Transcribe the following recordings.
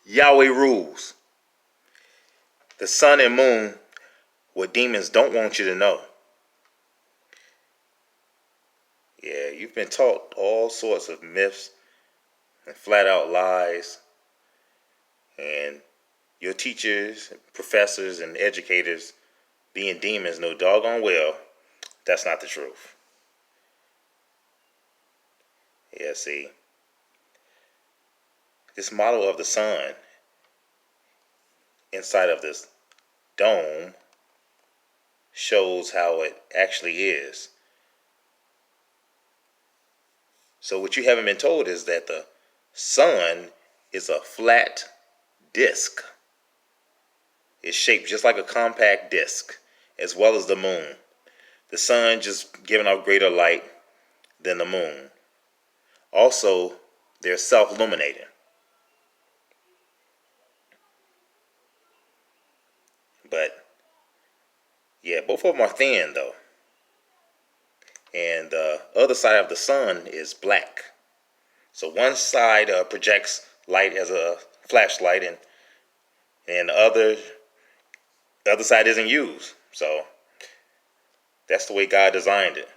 Yahweh Rules. The sun and moon, what demons don't want you to know. Yeah, you've been taught all sorts of myths and flat out lies, and your teachers, professors, and educators being demons know doggone well that's not the truth. Yeah, see, this model of the sun inside of this dome shows how it actually is. So what you haven't been told is that the sun is a flat disk. It's shaped just like a compact disk, as well as the moon. The sun just giving off greater light than the moon. Also, they're self-illuminating. But yeah, both of them are thin though. And the other side of the sun is black. So one side projects light as a flashlight, and the other side isn't used. So that's the way God designed it.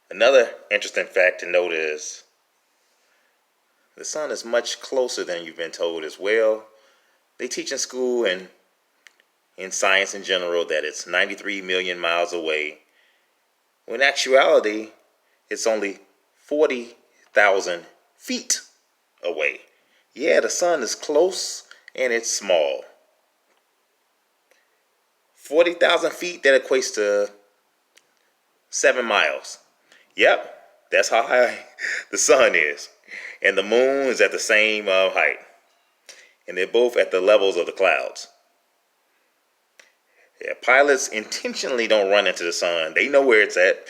Another interesting fact to note is the sun is much closer than you've been told as well. They teach in school and in science in general that it's 93 million miles away, when in actuality it's only 40,000 feet away. Yeah, the sun is close and it's small. 40,000 feet, that equates to 7 miles. Yep, that's how high the sun is. And the moon is at the same height. And they're both at the levels of the clouds. Yeah, pilots intentionally don't run into the sun. They know where it's at.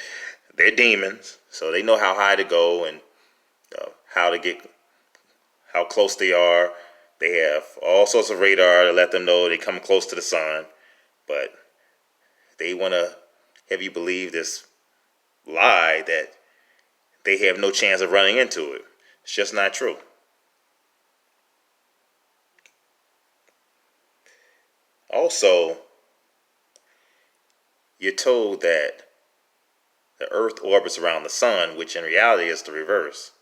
They're demons, so they know how high to go and how close they are. They have all sorts of radar to let them know they come close to the sun. But they want to have you believe this lie that they have no chance of running into it. It's just not true. Also, you're told that the earth orbits around the sun, which in reality is the reverse.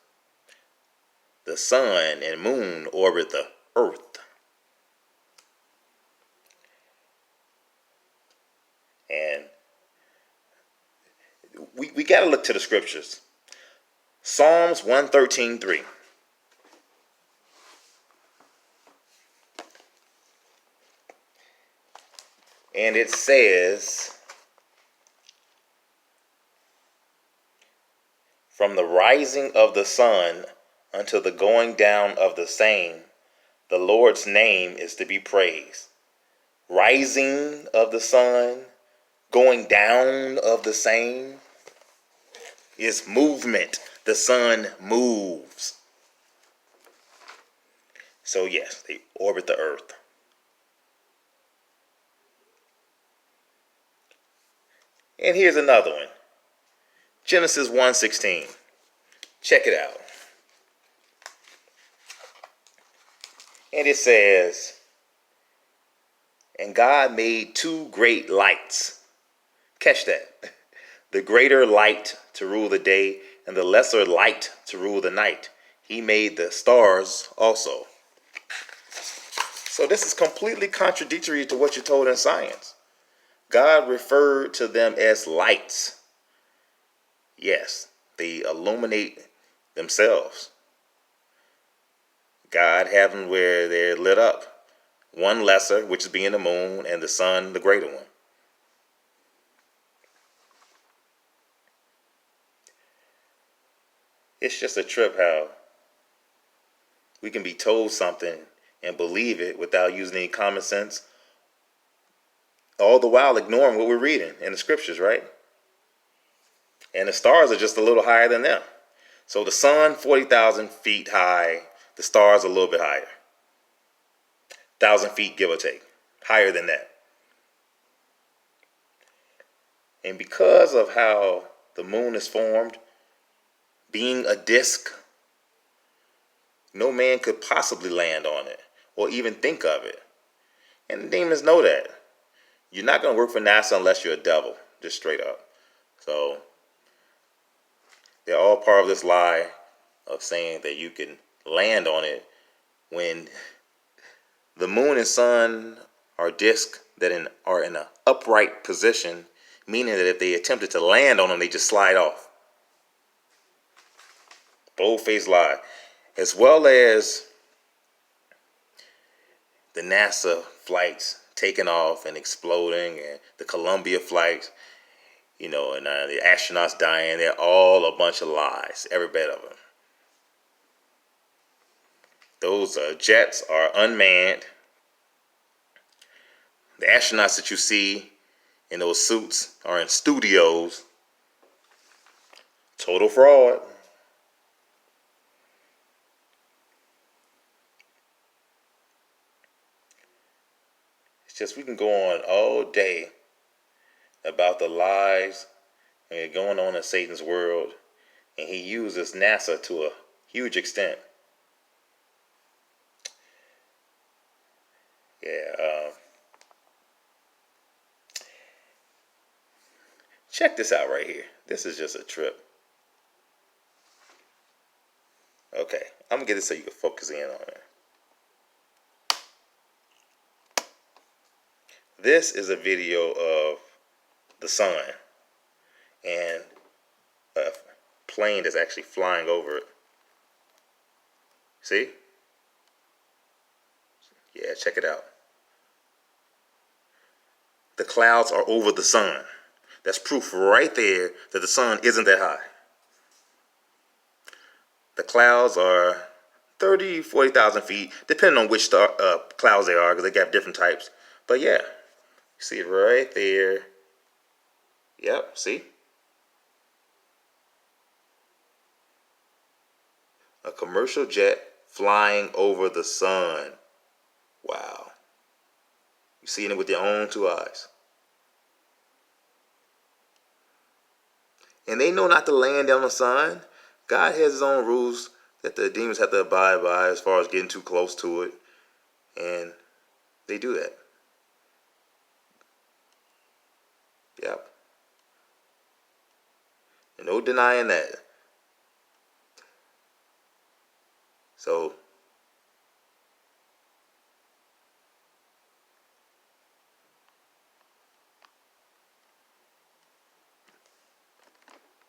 The sun and moon orbit the earth. And we got to look to the scriptures. Psalms 113:3. And it says, from the rising of the sun until the going down of the same, the Lord's name is to be praised. Rising of the sun, going down of the same is movement. The sun moves. So yes, they orbit the earth. And here's another one. Genesis 1:16. Check it out. And it says, and God made two great lights. Catch that. The greater light to rule the day and the lesser light to rule the night. He made the stars also. So this is completely contradictory to what you're told in science. God referred to them as lights. Yes, they illuminate themselves. God had them where they're lit up. One lesser, which is being the moon, and the sun, the greater one. It's just a trip how we can be told something and believe it without using any common sense, all the while ignoring what we're reading in the scriptures, right? And the stars are just a little higher than them. So the sun, 40,000 feet high, the stars a little bit higher. 1,000 feet, give or take, higher than that. And because of how the moon is formed, being a disk, No man could possibly land on it or even think of it. And the demons know that. You're not going to work for NASA unless you're a devil, just straight up. So they're all part of this lie of saying that you can land on it when the moon and sun are discs that are in an upright position, meaning that if they attempted to land on them, they just slide off. Bold-faced lie. As well as the NASA flights taking off and exploding, and the Columbia flights, and the astronauts dying. They're all a bunch of lies, every bit of them. Those jets are unmanned. The astronauts that you see in those suits are in studios. Total fraud. It's just we can go on all day about the lies going on in Satan's world, and he uses NASA to a huge extent. Check this out right here. This is just a trip. Okay, I'm gonna get this so you can focus in on it. This is a video of the sun and a plane that's actually flying over it. See? Yeah, check it out. The clouds are over the sun. That's proof right there that the sun isn't that high. The clouds are 30, 40,000 feet, depending on which clouds they are, because they got different types. But yeah, you see it right there. Yep, see? A commercial jet flying over the sun. Wow. You're seeing it with your own two eyes. And they know not to land on the sun. God has his own rules that the demons have to abide by as far as getting too close to it. And they do that. Yep. And no denying that. So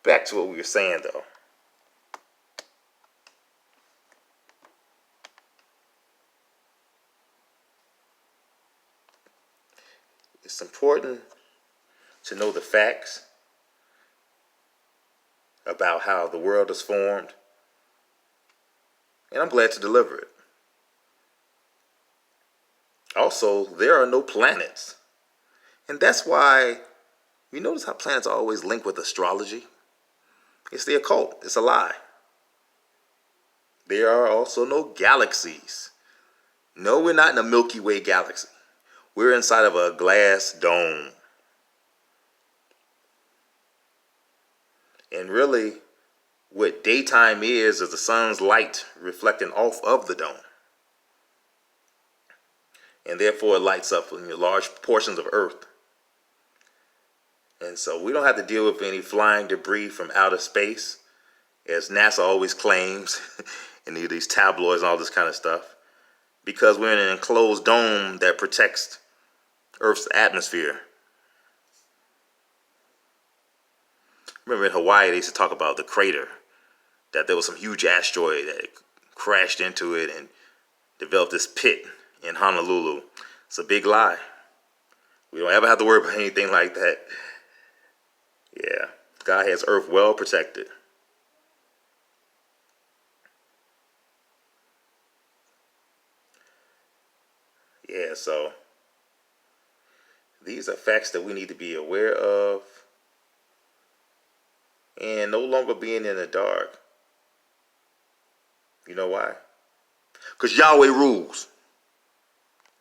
back to what we were saying though. It's important to know the facts about how the world is formed. And I'm glad to deliver it. Also, there are no planets. And that's why you notice how planets are always linked with astrology. It's the occult. It's a lie. There are also no galaxies. No, we're not in the Milky Way galaxy. We're inside of a glass dome. And really, what daytime is the sun's light reflecting off of the dome. And therefore it lights up large portions of Earth. And so we don't have to deal with any flying debris from outer space, as NASA always claims in these tabloids and all this kind of stuff, because we're in an enclosed dome that protects Earth's atmosphere. Remember in Hawaii, they used to talk about the crater, that there was some huge asteroid that crashed into it and developed this pit in Honolulu. It's a big lie. We don't ever have to worry about anything like that. Yeah, God has Earth well protected. Yeah, so these are facts that we need to be aware of and no longer being in the dark. You know why? Because Yahweh rules.